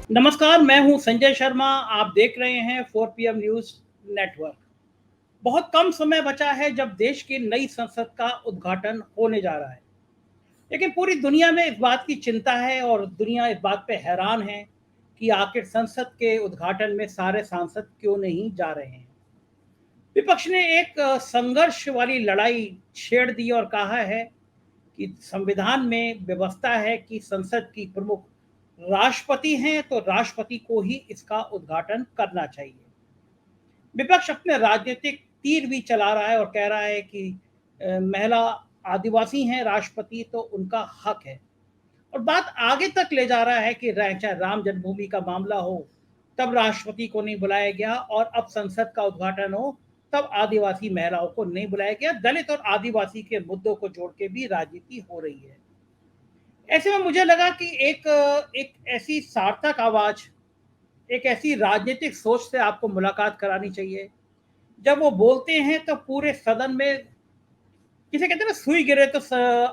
नमस्कार, मैं हूं संजय शर्मा। आप देख रहे हैं 4 पीएम न्यूज़ नेटवर्क। बहुत कम समय बचा है जब देश की नई संसद का उद्घाटन होने जा रहा है। लेकिन पूरी दुनिया में इस बात की चिंता है और दुनिया इस बात पे हैरान है कि आखिर संसद के उद्घाटन में सारे सांसद क्यों नहीं जा रहे हैं। विपक्ष ने एक संघर्ष वाली लड़ाई छेड़ दी और कहा है कि संविधान में व्यवस्था है कि संसद की प्रमुख राष्ट्रपति हैं, तो राष्ट्रपति को ही इसका उद्घाटन करना चाहिए। विपक्ष अपने राजनीतिक तीर भी चला रहा है और कह रहा है कि महिला आदिवासी हैं राष्ट्रपति, तो उनका हक है। और बात आगे तक ले जा रहा है कि चाहे राम जन्मभूमि का मामला हो, तब राष्ट्रपति को नहीं बुलाया गया, और अब संसद का उद्घाटन हो, तब आदिवासी महिलाओं को नहीं बुलाया गया। दलित और आदिवासी के मुद्दों को जोड़ के भी राजनीति हो रही है। ऐसे में मुझे लगा कि एक ऐसी सार्थक आवाज, एक ऐसी राजनीतिक सोच से आपको मुलाकात करानी चाहिए। जब वो बोलते हैं तो पूरे सदन में, किसे कहते हैं ना, सुई गिरे तो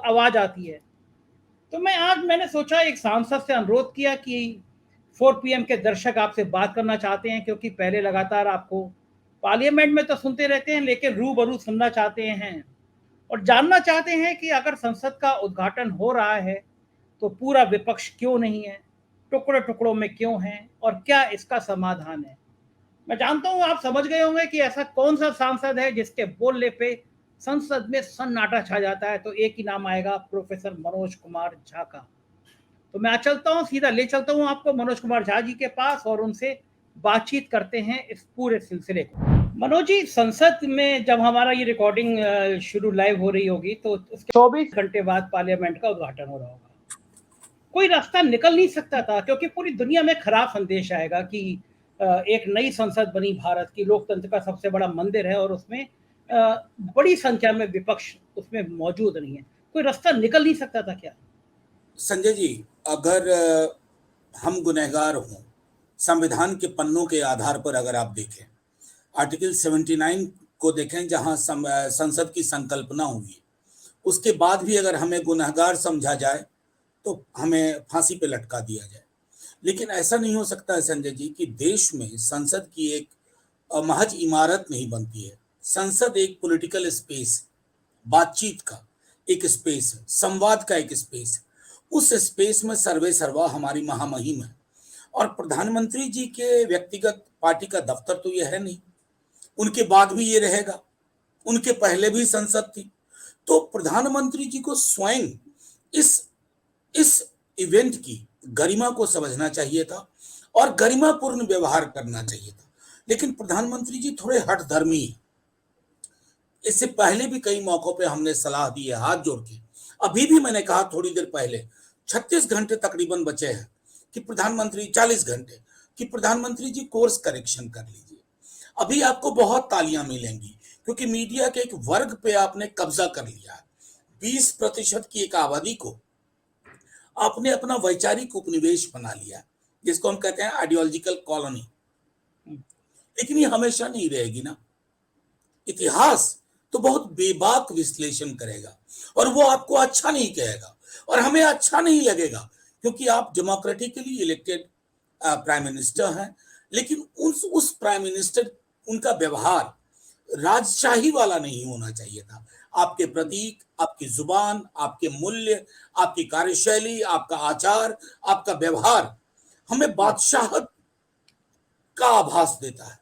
आवाज आती है। तो मैंने सोचा, एक सांसद से अनुरोध किया कि 4 पीएम के दर्शक आपसे बात करना चाहते हैं, क्योंकि पहले लगातार आपको पार्लियामेंट में तो सुनते रहते हैं, लेकिन रूबरू सुनना चाहते हैं और जानना चाहते हैं कि अगर संसद का उद्घाटन हो रहा है तो पूरा विपक्ष क्यों नहीं है, टुकड़े टुकड़ों में क्यों है, और क्या इसका समाधान है। मैं जानता हूं आप समझ गए होंगे कि ऐसा कौन सा सांसद है जिसके बोलने पे संसद में सन्नाटा छा जाता है। तो एक ही नाम आएगा, प्रोफेसर मनोज कुमार झा का। तो मैं चलता हूं, सीधा ले चलता हूं आपको मनोज कुमार झा जी के पास और उनसे बातचीत करते हैं इस पूरे सिलसिले को। मनोज जी, संसद में जब हमारा ये रिकॉर्डिंग शुरू लाइव हो रही होगी तो उसके 24 घंटे बाद पार्लियामेंट का उद्घाटन हो रहा होगा। कोई रास्ता निकल नहीं सकता था, क्योंकि पूरी दुनिया में खराब संदेश आएगा कि एक नई संसद बनी भारत की, लोकतंत्र का सबसे बड़ा मंदिर है, और उसमें बड़ी संख्या में विपक्ष उसमें मौजूद नहीं है। कोई रास्ता निकल नहीं सकता था क्या? संजय जी, अगर हम गुनहगार हों, संविधान के पन्नों के आधार पर अगर आप देखें, आर्टिकल 79 को देखें, जहां संसद की संकल्पना हुई, उसके बाद भी अगर हमें गुनहगार समझा जाए तो हमें फांसी पे लटका दिया जाए। लेकिन ऐसा नहीं हो सकता है संजय जी कि देश में संसद की एक महज इमारत नहीं बनती है। संसद एक पॉलिटिकल स्पेस, बातचीत का एक स्पेस है, संवाद का एक स्पेस है। उस स्पेस में सर्वे सर्वा हमारी महामहिम है। और प्रधानमंत्री जी के व्यक्तिगत पार्टी का दफ्तर तो यह है नहीं, उनके बाद भी ये रहेगा, उनके पहले भी संसद थी। तो प्रधानमंत्री जी को स्वयं इस इस इवेंट की गरिमा को समझना चाहिए था और गरिमापूर्ण व्यवहार करना चाहिए था। लेकिन प्रधानमंत्री जी थोड़े हठधर्मी हैं। इससे पहले भी कई मौकों पे हमने सलाह दी है हाथ जोड़ के। अभी भी मैंने कहा थोड़ी देर पहले, 36 घंटे तकरीबन बचे हैं कि प्रधानमंत्री, 40 घंटे, कि प्रधानमंत्री जी कोर्स करेक्शन कर लीजिए। अभी आपको बहुत तालियां मिलेंगी, क्योंकि मीडिया के एक वर्ग पे आपने कब्जा कर लिया है। 20% की एक आबादी को आपने अपना वैचारिक उपनिवेश बना लिया, जिसको हम कहते हैं आइडियोलॉजिकल कॉलोनी। लेकिन ये हमेशा नहीं रहेगी ना। इतिहास तो बहुत बेबाक विश्लेषण करेगा और वो आपको अच्छा नहीं कहेगा और हमें अच्छा नहीं लगेगा, क्योंकि आप डेमोक्रेटिकली इलेक्टेड प्राइम मिनिस्टर हैं। लेकिन उस प्राइम मिनिस्टर, उनका व्यवहार राजशाही वाला नहीं होना चाहिए था। आपके प्रतीक, आपकी जुबान, आपके मूल्य, आपकी कार्यशैली, आपका आचार, आपका व्यवहार हमें बादशाहत का आभास देता है,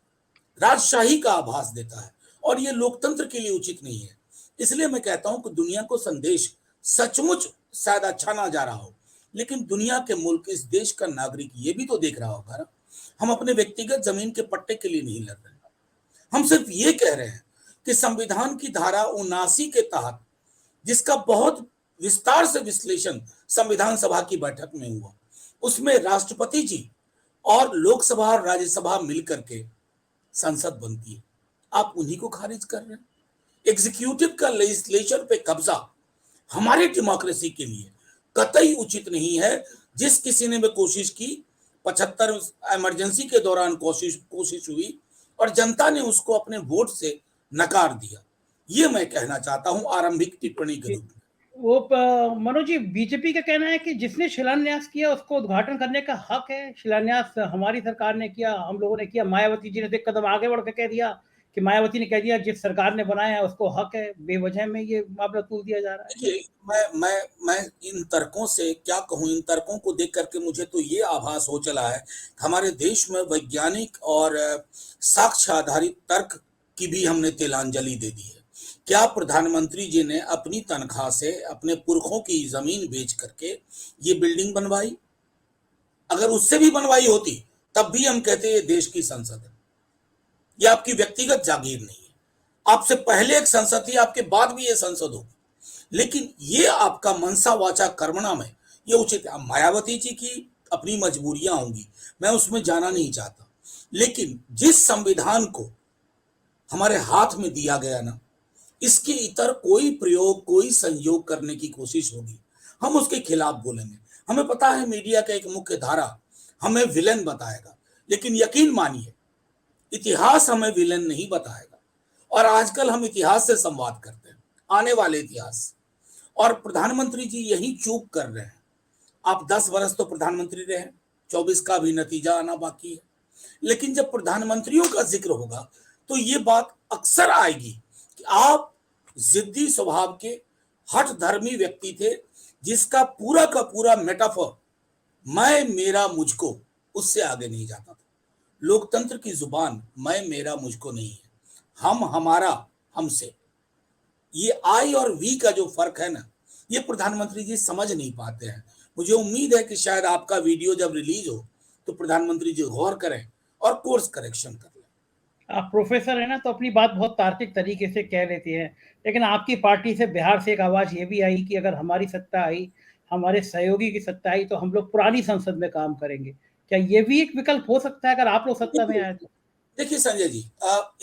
राजशाही का आभास देता है, और ये लोकतंत्र के लिए उचित नहीं है। इसलिए मैं कहता हूं कि दुनिया को संदेश सचमुच शायद अच्छा ना जा रहा हो, लेकिन दुनिया के मुल्क, इस देश का नागरिक ये भी तो देख रहा होगा ना, हम अपने व्यक्तिगत जमीन के पट्टे के लिए नहीं लड़ रहे। हम सिर्फ ये कह रहे हैं कि संविधान की धारा 79 के तहत, जिसका बहुत विस्तार से विश्लेषण संविधान सभा की बैठक में हुआ, उसमें राष्ट्रपति जी और लोकसभा और राज्यसभा मिलकर के संसद बनती है। आप उन्हीं को खारिज कर रहे हैं। एग्जीक्यूटिव का लेजिस्लेचर पे कब्जा हमारे डेमोक्रेसी के लिए कतई उचित नहीं है। जिस किसी ने भी कोशिश की, 75 इमरजेंसी के दौरान कोशिश हुई और जनता ने उसको अपने वोट से नकार दिया। ये मैं कहना चाहता हूं आरंभिक टिप्पणी के रूप में। मनोज जी, बीजेपी का कहना है कि जिसने शिलान्यास किया उसको उद्घाटन करने का हक है। शिलान्यास हमारी सरकार ने किया, हम लोगों ने किया। मायावती जी ने तो एक कदम आगे बढ़ के कह दिया कि मायावती ने कह दिया जिस सरकार ने बनाया है उसको हक है। बेवजह में ये मामला तूल दिया जा रहा है। देखिए, मैं इन तर्कों से क्या कहूं, इन तर्कों को देख करके मुझे तो ये आभास हो चला है कि हमारे देश में वैज्ञानिक और साक्ष्य आधारित तर्क की भी हमने तिलांजलि दे दी है। क्या प्रधानमंत्री जी ने अपनी तनख्वाह से अपने पुरखों की जमीन बेच करके ये बिल्डिंग बनवाई? अगर उससे भी बनवाई होती तब भी हम कहते ये देश की संसद है, ये आपकी व्यक्तिगत जागीर नहीं है। आपसे पहले एक संसद थी, आपके बाद भी ये संसद होगी, लेकिन ये आपका मनसा वाचा कर्मणा में ये उचित है। मायावती जी की अपनी मजबूरियां होंगी, मैं उसमें जाना नहीं चाहता, लेकिन जिस संविधान को हमारे हाथ में दिया गया ना, इसके इतर कोई प्रयोग, कोई संयोग करने की कोशिश होगी, हम उसके खिलाफ बोलेंगे। हमें पता है मीडिया का एक मुख्य धारा हमें विलेन बताएगा, लेकिन यकीन मानिए इतिहास हमें विलेन नहीं बताएगा। और आजकल हम इतिहास से संवाद करते हैं, आने वाले इतिहास, और प्रधानमंत्री जी यही चूक कर रहे हैं। आप 10 वर्ष तो प्रधानमंत्री रहे, 24 का भी नतीजा आना बाकी है, लेकिन जब प्रधानमंत्रियों का जिक्र होगा तो ये बात अक्सर आएगी कि आप जिद्दी स्वभाव के हठ धर्मी व्यक्ति थे, जिसका पूरा का पूरा मेटाफर मैं मेरा मुझको, उससे आगे नहीं जाता था। लोकतंत्र की जुबान मैं मेरा मुझको नहीं है, हम हमारा हमसे। ये आई और वी का जो फर्क है ना, ये प्रधानमंत्री जी समझ नहीं पाते हैं। मुझे उम्मीद है कि शायद आपका वीडियो जब रिलीज हो तो प्रधानमंत्री जी गौर करें और कोर्स करेक्शन कर लें। आप प्रोफेसर है ना, तो अपनी बात बहुत तार्किक तरीके से कह लेती है, लेकिन आपकी पार्टी से बिहार से एक आवाज ये भी आई कि अगर हमारी सत्ता आई, हमारे सहयोगी की सत्ता आई, तो हम लोग पुरानी संसद में काम करेंगे। क्या ये भी एक विकल्प हो सकता है अगर आप लोग सत्ता में आए तो? देखिए संजय जी,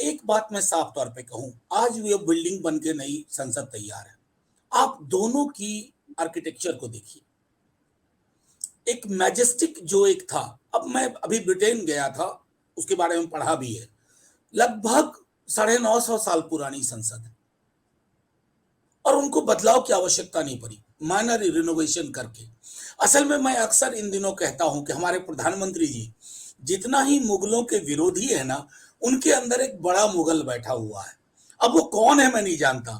एक बात मैं साफ तौर पे कहूं, आज ये बिल्डिंग बन के नई संसद तैयार है। आप दोनों की आर्किटेक्चर को देखिए। एक मैजेस्टिक जो एक था, अब मैं अभी ब्रिटेन गया था, उसके बारे में पढ़ा भी है, लगभग 950 साल पुरानी संसद है और उनको बदलाव की आवश्यकता नहीं पड़ी, माइनर रिनोवेशन करके। असल में मैं अक्सर इन दिनों कहता हूं कि हमारे प्रधानमंत्री जी जितना ही मुगलों के विरोधी है ना, उनके अंदर एक बड़ा मुगल बैठा हुआ है। अब वो कौन है मैं नहीं जानता।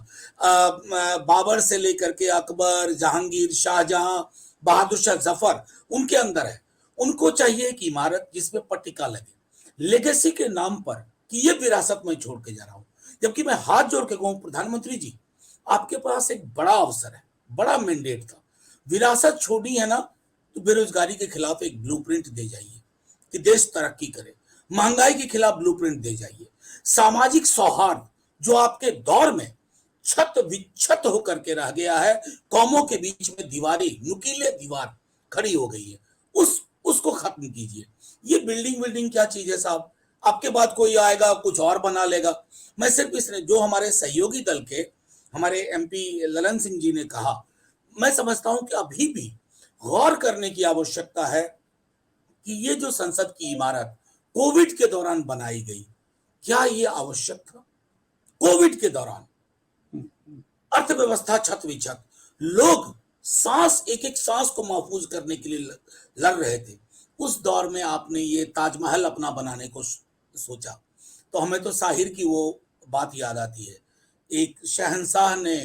बाबर से लेकर के अकबर, जहांगीर, शाहजहां, बहादुर शाह जफर उनके अंदर है। उनको चाहिए एक इमारत जिसमें पट्टिका लगे, लेगेसी के नाम पर, कि ये विरासत मैं छोड़ के जा रहा हूं। जबकि मैं हाथ जोड़ के कहूं प्रधानमंत्री जी, आपके पास एक बड़ा अवसर है, बड़ा मैंडेट था। विरासत छोड़ी है ना, तो बेरोजगारी के खिलाफ एक ब्लूप्रिंट दे जाइए कि देश तरक्की करे। महंगाई के खिलाफ ब्लूप्रिंट दे जाइए। सामाजिक सौहार्द जो आपके दौर में छत विच्छत होकर के रह गया है, कौमों के बीच में दीवारें, नुकीले दीवार खड़ी हो गई है, उसको खत्म कीजिए। ये बिल्डिंग क्या चीज है साहब? आपके बाद कोई आएगा कुछ और बना लेगा। मैं सिर्फ इसने जो हमारे सहयोगी दल के हमारे एमपी ललन सिंह जी ने कहा, मैं समझता हूं कि अभी भी गौर करने की आवश्यकता है कि ये जो संसद की इमारत कोविड के दौरान बनाई गई, क्या ये आवश्यक था? कोविड के दौरान अर्थव्यवस्था छत विछत, लोग सांस, एक एक सांस को महफूज करने के लिए लड़ रहे थे। उस दौर में आपने ये ताजमहल अपना बनाने को सोचा, तो हमें तो साहिर की वो बात याद आती है, एक शहंशाह ने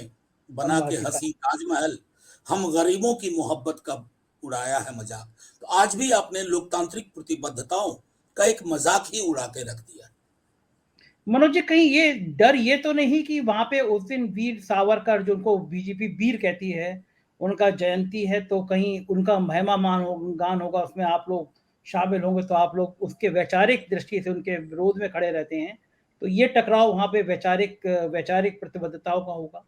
बना के हंसी ताजमहल, हम गरीबों की मोहब्बत का उड़ाया है मजाक। तो आज भी आपने लोकतांत्रिक प्रतिबद्धताओं का एक मजाक ही उड़ा के रख दिया। मनोज जी, कहीं ये डर ये तो नहीं कि वहां पे उस दिन वीर सावरकर, जो उनको बीजेपी वीर कहती है, उनका जयंती है, तो कहीं उनका महिमा गान होगा, उसमें आप लोग शामिल होंगे, तो आप लोग उसके वैचारिक दृष्टि से उनके विरोध में खड़े रहते हैं, तो ये टकराव वहां पे वैचारिक वैचारिक प्रतिबद्धताओं का होगा।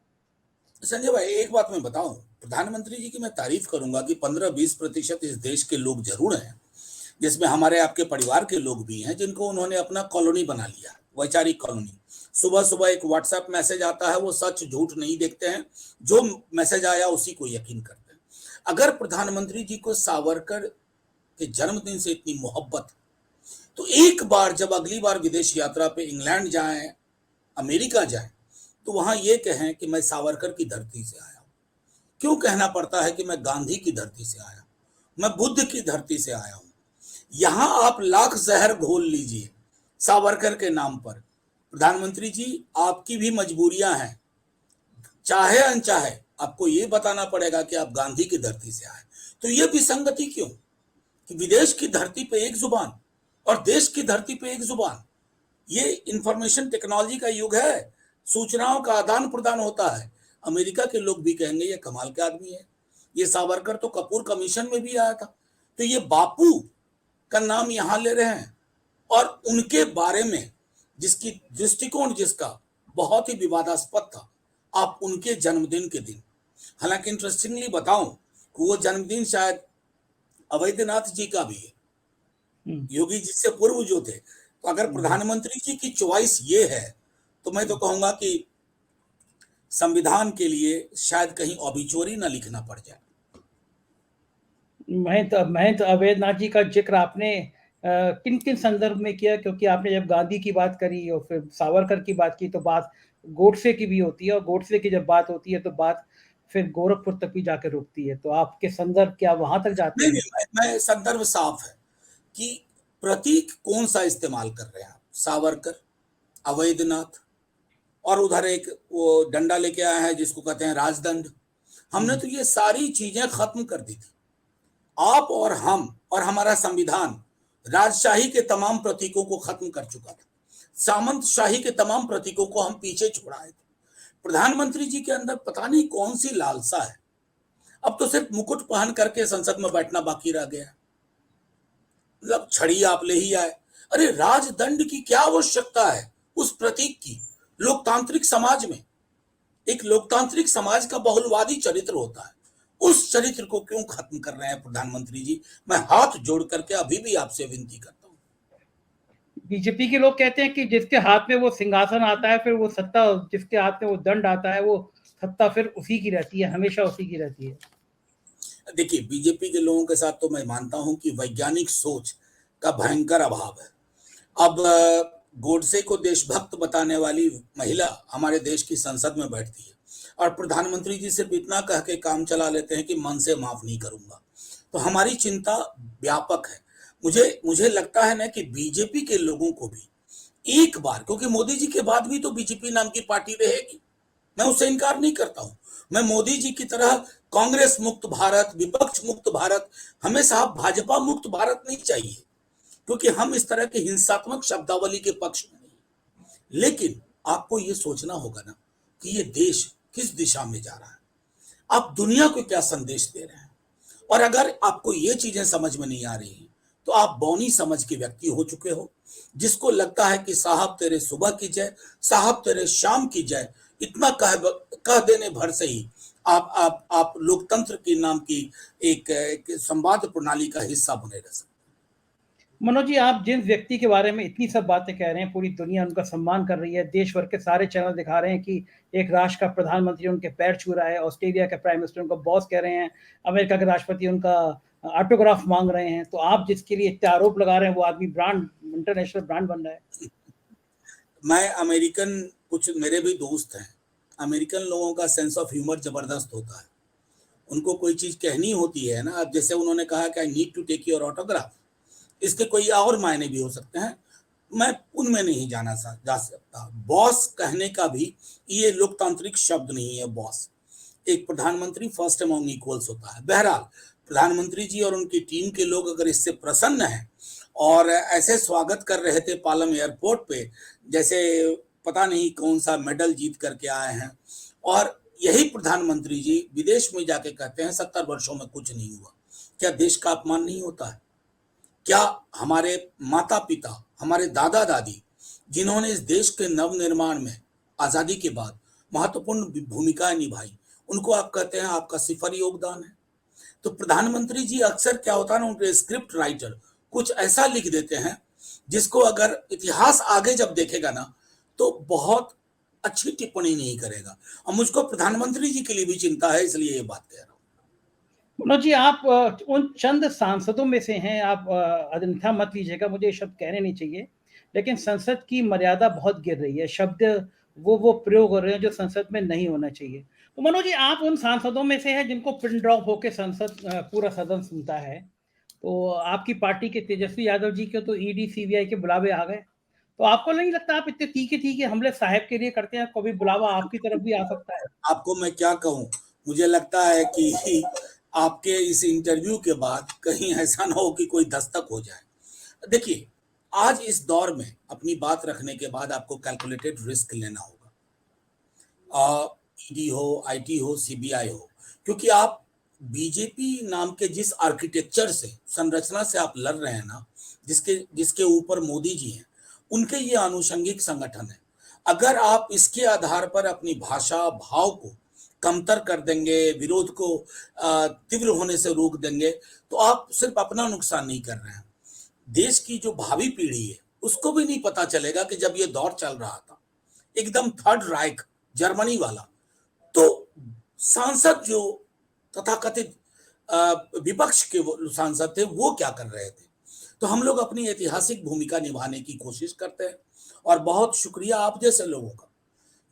संजय भाई, एक बात मैं बताऊं, प्रधानमंत्री जी की मैं तारीफ करूंगा कि 15-20% इस देश के लोग जरूर हैं, जिसमें हमारे आपके परिवार के लोग भी हैं, जिनको उन्होंने अपना कॉलोनी बना लिया, वैचारिक कॉलोनी। सुबह सुबह एक व्हाट्सएप मैसेज आता है, वो सच झूठ नहीं देखते हैं, जो मैसेज आया उसी को यकीन करते हैं। अगर प्रधानमंत्री जी को सावरकर के जन्मदिन से इतनी मोहब्बत, तो एक बार जब अगली बार विदेश यात्रा पे इंग्लैंड जाएं, अमेरिका जाएं, तो वहां ये कहें कि मैं सावरकर की धरती से आया हूं। क्यों कहना पड़ता है कि मैं गांधी की धरती से आया, मैं बुद्ध की धरती से आया हूं? यहां आप लाख जहर घोल लीजिए सावरकर के नाम पर। प्रधानमंत्री जी, आपकी भी मजबूरियां हैं, चाहे अनचाहे आपको ये बताना पड़ेगा कि आप गांधी की धरती से आए। तो ये विसंगति क्यों कि विदेश की धरती पे एक जुबान और देश की धरती पे एक जुबान? ये इंफॉर्मेशन टेक्नोलॉजी का युग है, सूचनाओं का आदान प्रदान होता है। अमेरिका के लोग भी कहेंगे ये कमाल के आदमी है, ये सावरकर तो कपूर कमीशन में भी आया था। तो ये बापू का नाम यहां ले रहे हैं और उनके बारे में जिसकी दृष्टिकोण जिसका बहुत ही विवादास्पद था, आप उनके जन्मदिन के दिन, हालांकि इंटरेस्टिंगली बताऊं कि वो जन्मदिन शायद अवैधनाथ जी का भी है, योगी जी से पूर्व जो थे। तो अगर प्रधानमंत्री जी की चॉइस ये है तो मैं तो कहूंगा कि संविधान के लिए शायद कहीं ऑबिचुअरी ना लिखना पड़ जाए। महंत अवैधनाथ जी का जिक्र आपने किन किन संदर्भ में किया? क्योंकि आपने जब गांधी की बात करी और फिर सावरकर की बात की तो बात गोडसे की भी होती है, और गोडसे की जब बात होती है तो बात फिर गोरखपुर तक भी जाकर रुकती है। तो आपके संदर्भ क्या वहां तक जाते नहीं हैं? नहीं, मैं संदर्भ साफ है कि प्रतीक कौन सा इस्तेमाल कर रहे हैं आप। सावरकर, अवैधनाथ, और उधर एक वो डंडा लेके आया है जिसको कहते हैं राजदंड। हमने तो ये सारी चीजें खत्म कर दी थी। आप और हम और हमारा संविधान राजशाही के तमाम प्रतीकों को खत्म कर चुका था, सामंतशाही के तमाम प्रतीकों को हम पीछे छोड़ाए थे। प्रधानमंत्री जी के अंदर पता नहीं कौन सी लालसा है, अब तो सिर्फ मुकुट पहन करके संसद में बैठना बाकी रह गया। मतलब छड़ी आप ले ही आए। अरे राजदंड की क्या आवश्यकता है उस प्रतीक की? लोकतांत्रिक समाज में, एक लोकतांत्रिक समाज का बहुलवादी चरित्र होता है, उस चरित्र को क्यों खत्म कर रहे हैं प्रधानमंत्री जी? मैं हाथ जोड़ करके अभी भी आपसे विनती करता हूँ। बीजेपी के लोग कहते हैं कि जिसके हाथ में वो सिंहासन आता है, फिर वो सत्ता, जिसके हाथ में वो दंड आता है, वो सत्ता फिर उसी की रहती है, हमेशा उसी की रहती है। देखिए, बीजेपी के लोगों के साथ तो मैं मानता हूं कि वैज्ञानिक सोच का भयंकर अभाव है। अब गोडसे को देशभक्त बताने वाली महिला हमारे देश की संसद में बैठती है और प्रधानमंत्री जी सिर्फ इतना कह के काम चला लेते हैं कि मन से माफ नहीं करूंगा। तो हमारी चिंता व्यापक है। मुझे लगता है ना कि बीजेपी के लोगों को भी एक बार, क्योंकि मोदी जी के बाद भी तो बीजेपी नाम की पार्टी रहेगी, मैं उससे इनकार नहीं करता हूं। मैं मोदी जी की तरह कांग्रेस मुक्त भारत, विपक्ष मुक्त भारत, हमें साहब भाजपा मुक्त भारत नहीं चाहिए, क्योंकि हम इस तरह के हिंसात्मक शब्दावली के पक्ष में नहीं। लेकिन आपको ये सोचना होगा ना कि ये देश किस दिशा में जा रहा है, आप दुनिया को क्या संदेश दे रहे हैं। और अगर आपको ये चीजें समझ में नहीं आ रही हैं तो आप बौनी समझ के व्यक्ति हो चुके हो, जिसको लगता है कि साहब तेरे सुबह की जय, साहब तेरे शाम की जय, इतना कह देने भर से ही आप लोकतंत्र के नाम की एक संवाद प्रणाली का हिस्सा बने रह सकते। मनोज जी, आप जिन व्यक्ति के बारे में इतनी सब बातें कह रहे हैं, पूरी दुनिया उनका सम्मान कर रही है, देश भर के सारे चैनल दिखा रहे हैं कि एक राष्ट्र का प्रधानमंत्री उनके पैर छू रहा है, ऑस्ट्रेलिया के प्राइम मिनिस्टर उनका बॉस कह रहे हैं, अमेरिका के राष्ट्रपति उनका ऑटोग्राफ मांग रहे हैं, तो आप जिसके लिए इतने आरोप लगा रहे हैं वो आदमी ब्रांड, इंटरनेशनल ब्रांड बन रहा है। मैं अमेरिकन, कुछ मेरे भी दोस्त हैं, अमेरिकन लोगों का सेंस ऑफ ह्यूमर जबरदस्त होता है। उनको कोई चीज कहनी होती है ना, अब जैसे उन्होंने कहा कि I need to take your autograph, इसके कोई और मायने भी हो सकते हैं, मैं उनमें नहीं जा सकता। बॉस कहने का भी ये लोकतांत्रिक शब्द नहीं है। बॉस, एक प्रधानमंत्री फर्स्ट अमॉन्ग इक्वल्स होता है। बहरहाल, प्रधानमंत्री जी और उनकी टीम के लोग अगर इससे प्रसन्न हैं और ऐसे स्वागत कर रहे थे पालम एयरपोर्ट पे जैसे पता नहीं कौन सा मेडल जीत करके आए हैं, और यही प्रधानमंत्री जी विदेश में जाके कहते हैं 70 वर्षों में कुछ नहीं हुआ, क्या देश का अपमान नहीं होता है? क्या हमारे माता पिता, हमारे दादा दादी, जिन्होंने इस देश के नवनिर्माण में आजादी के बाद महत्वपूर्ण भूमिकाएं निभाई, उनको आप कहते हैं आपका सिफर योगदान है? तो प्रधानमंत्री जी अक्सर क्या होता है ना, उनके स्क्रिप्ट राइटर कुछ ऐसा लिख देते हैं जिसको अगर इतिहास आगे जब देखेगा ना तो बहुत अच्छी टिप्पणी नहीं करेगा। और मुझको प्रधानमंत्री जी के लिए भी चिंता है, इसलिए ये बात कह रहा हूं। मनोज जी, आप उन चंद सांसदों में से हैं, आप अन्यथा मत लीजिएगा, मुझे ये शब्द कहने नहीं चाहिए, लेकिन संसद की मर्यादा बहुत गिर रही है, शब्द वो प्रयोग हो रहे हैं जो संसद में नहीं होना चाहिए। तो मनोज जी, आप उन सांसदों में से हैं जिनको पिन ड्रॉप होके संसद पूरा सदन सुनता है। तो आपकी पार्टी के तेजस्वी यादव जी के तो ईडी सीबीआई के बुलावे आ गए। तो आपको नहीं लगता आप इतने तीखे तीखे हमले साहब के लिए करते हैं, कभी बुलावा आपकी तरफ भी आ सकता है? आपको मैं क्या कहूं, मुझे लगता है कि आपके इस इंटरव्यू के बाद कहीं ऐसा ना हो कि कोई दस्तक हो जाए। देखिए, आज इस दौर में अपनी बात रखने के बाद आपको कैलकुलेटेड रिस्क लेना होगा। ईडी हो, आईटी हो, सीबीआई हो, क्योंकि आप बीजेपी नाम के जिस आर्किटेक्चर से, संरचना से आप लड़ रहे हैं ना, जिसके जिसके ऊपर मोदी जी हैं, उनके ये आनुषंगिक संगठन है। अगर आप इसके आधार पर अपनी भाषा भाव को कमतर कर देंगे, विरोध को तीव्र होने से रोक देंगे, तो आप सिर्फ अपना नुकसान नहीं कर रहे हैं, देश की जो भावी पीढ़ी है उसको भी नहीं पता चलेगा कि जब ये दौर चल रहा था एकदम थर्ड राइक जर्मनी वाला, तो सांसद जो तथाकथित विपक्ष के सांसद थे वो क्या कर रहे थे। तो हम लोग अपनी ऐतिहासिक भूमिका निभाने की कोशिश करते हैं, और बहुत शुक्रिया आप जैसे लोगों का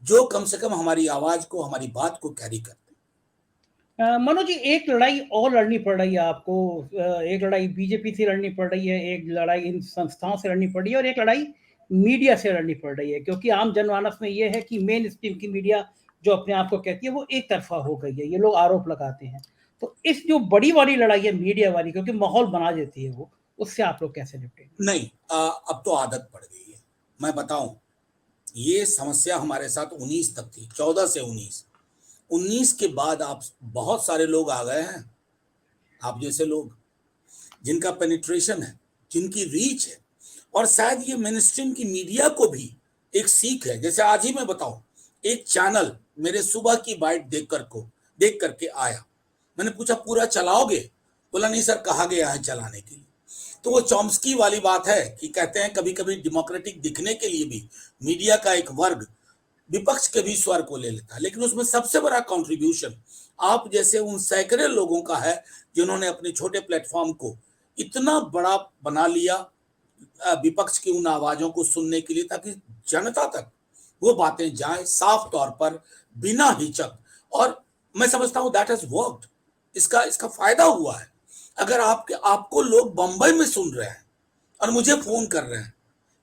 जो कम से कम हमारी आवाज को, हमारी बात को कैरी करते हैं। मनोज जी, एक लड़ाई और लड़नी पड़ रही है आपको। एक लड़ाई बीजेपी से लड़नी पड़ रही है, एक लड़ाई इन संस्थाओं से लड़नी पड़ रही है, और एक लड़ाई मीडिया से लड़नी पड़ रही है। क्योंकि आम जनमानस में ये है कि मेन स्ट्रीम की मीडिया जो अपने आप को कहती है वो एक तरफा हो गई है, ये लोग आरोप लगाते हैं। तो इस जो बड़ी वाली लड़ाई है मीडिया वाली, क्योंकि माहौल बना देती है वो, उससे आप लोग कैसे निपटेंगे? नहीं, अब तो आदत पड़ गई है। मैं बताऊं, ये समस्या हमारे साथ 19 तक थी, 14 से 19 के बाद आप बहुत सारे लोग आ गए हैं, आप जैसे लोग जिनका पेनिट्रेशन है, जिनकी रीच है, और शायद ये मेन स्ट्रीम की मीडिया को भी एक सीख है। जैसे आज ही मैं बताऊं, एक चैनल मेरे सुबह की बाइट देख करके आया, मैंने पूछा पूरा चलाओगे? बोला नहीं सर, कहा गया है चलाने के लिए। तो वो चॉम्स्की वाली बात है कि कहते हैं कभी कभी डेमोक्रेटिक दिखने के लिए भी मीडिया का एक वर्ग विपक्ष के भी स्वर को ले लेता है, लेकिन उसमें सबसे बड़ा कंट्रीब्यूशन आप जैसे उन सैकड़े लोगों का है जिन्होंने अपने छोटे प्लेटफॉर्म को इतना बड़ा बना लिया विपक्ष की उन आवाजों को सुनने के लिए, ताकि जनता तक वो बातें जाएं साफ तौर पर, बिना हिचक। और मैं समझता हूं दैट हैज वर्कड, इसका इसका फायदा हुआ है। अगर आपको लोग बंबई में सुन रहे हैं और मुझे फोन कर रहे हैं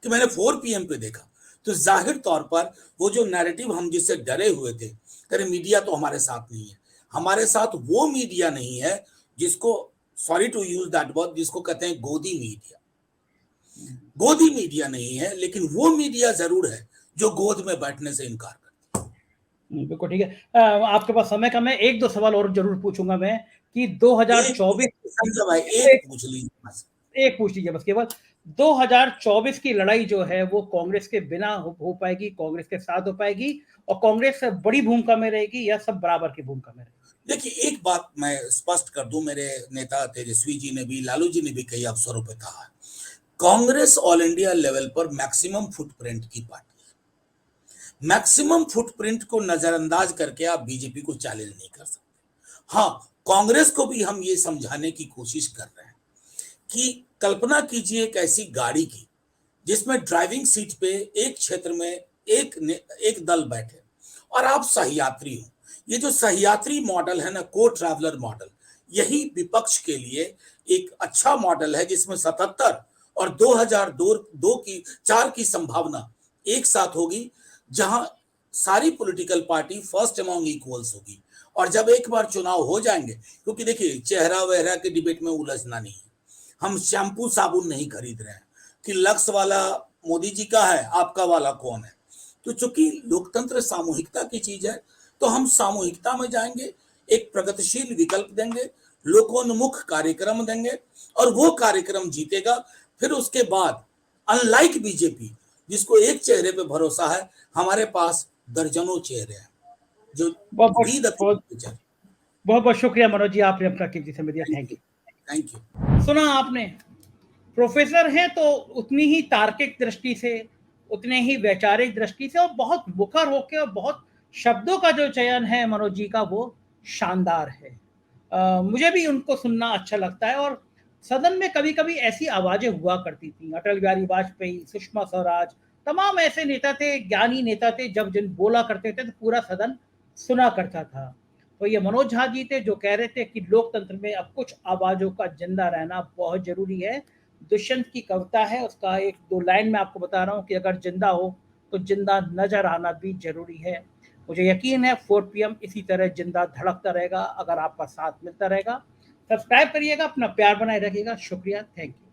कि मैंने 4 PM पे देखा, तो जाहिर तौर पर वो जो नैरेटिव हम जिससे डरे हुए थे, अरे मीडिया तो हमारे साथ नहीं है, हमारे साथ वो मीडिया नहीं है जिसको, sorry to use that word, जिसको कहते हैं गोदी मीडिया। गोदी मीडिया नहीं है, लेकिन वो मीडिया जरूर है जो गोद में बैठने से इनकार करती है। बिल्कुल ठीक है। आपके पास समय कम है, एक दो सवाल और जरूर पूछूंगा मैं कि 2024 भाई एक पूछ लीजिए, एक पूछ लीजिए बस केवल। 2024 की लड़ाई जो है वो कांग्रेस के बिना हो पाएगी, कांग्रेस के साथ हो पाएगी, और कांग्रेस बड़ी भूमिका में रहेगी या सब बराबर की भूमिका में रहेगी? देखिए, एक बात मैं स्पष्ट कर दूं, मेरे नेता तेजस्वी जी ने भी, लालू जी ने भी कई अवसरों पर कहा है, कांग्रेस ऑल इंडिया लेवल पर मैक्सिमम फुटप्रिंट की पार्टी है। मैक्सिमम फुटप्रिंट को नजरअंदाज करके आप बीजेपी को चैलेंज नहीं कर सकते। हाँ, कांग्रेस को भी हम ये समझाने की कोशिश कर रहे हैं कि कल्पना कीजिए एक ऐसी गाड़ी की जिसमें ड्राइविंग सीट पे एक क्षेत्र में एक दल बैठे और आप सहयात्री हो। ये जो सहयात्री मॉडल है ना, को ट्रैवलर मॉडल, यही विपक्ष के लिए एक अच्छा मॉडल है, जिसमें 77 और 2002 की 4 की संभावना एक साथ होगी, जहां सारी political party first among equals होगी। और जब एक बार चुनाव हो जाएंगे, क्योंकि देखिए चेहरा वहरा के डिबेट में उलझना नहीं है, हम शैम्पू साबुन नहीं खरीद रहे हैं कि लक्स वाला मोदी जी का है, आपका वाला कौन है। तो चूंकि लोकतंत्र सामूहिकता की चीज है, तो हम सामूहिकता में जाएंगे, एक प्रगतिशील विकल्प देंगे, लोकोन्मुख कार्यक्रम देंगे, और वो कार्यक्रम जीतेगा। फिर उसके बाद अनलाइक बीजेपी जिसको एक चेहरे पे भरोसा है, हमारे पास दर्जनों चेहरे हैं जो बहुत बहुत शुक्रिया मनोज जी, आपने अपना कीमती समय दिया। Thank you. Thank you. सुना आपने, प्रोफेसर हैं तो उतनी ही तार्किक दृष्टि से, उतने ही वैचारिक दृष्टि से, और बहुत मुखर होके, और बहुत शब्दों का जो चयन है मनोज जी का वो शानदार है। मुझे भी उनको सुनना अच्छा लगता है। और सदन में कभी कभी ऐसी आवाजें हुआ करती थी, अटल बिहारी वाजपेयी, सुषमा स्वराज, तमाम ऐसे नेता थे, ज्ञानी नेता थे, जब जिन बोला करते थे तो पूरा सदन सुना करता था। तो ये मनोज झा जी थे जो कह रहे थे कि लोकतंत्र में अब कुछ आवाज़ों का जिंदा रहना बहुत ज़रूरी है। दुष्यंत की कविता है, उसका 1-2 लाइन मैं आपको बता रहा हूँ कि अगर जिंदा हो तो जिंदा नज़र आना भी ज़रूरी है। मुझे यकीन है 4 पीएम इसी तरह जिंदा धड़कता रहेगा अगर आपका साथ मिलता रहेगा। सब्सक्राइब करिएगा, अपना प्यार बनाए रखिएगा। शुक्रिया, थैंक यू।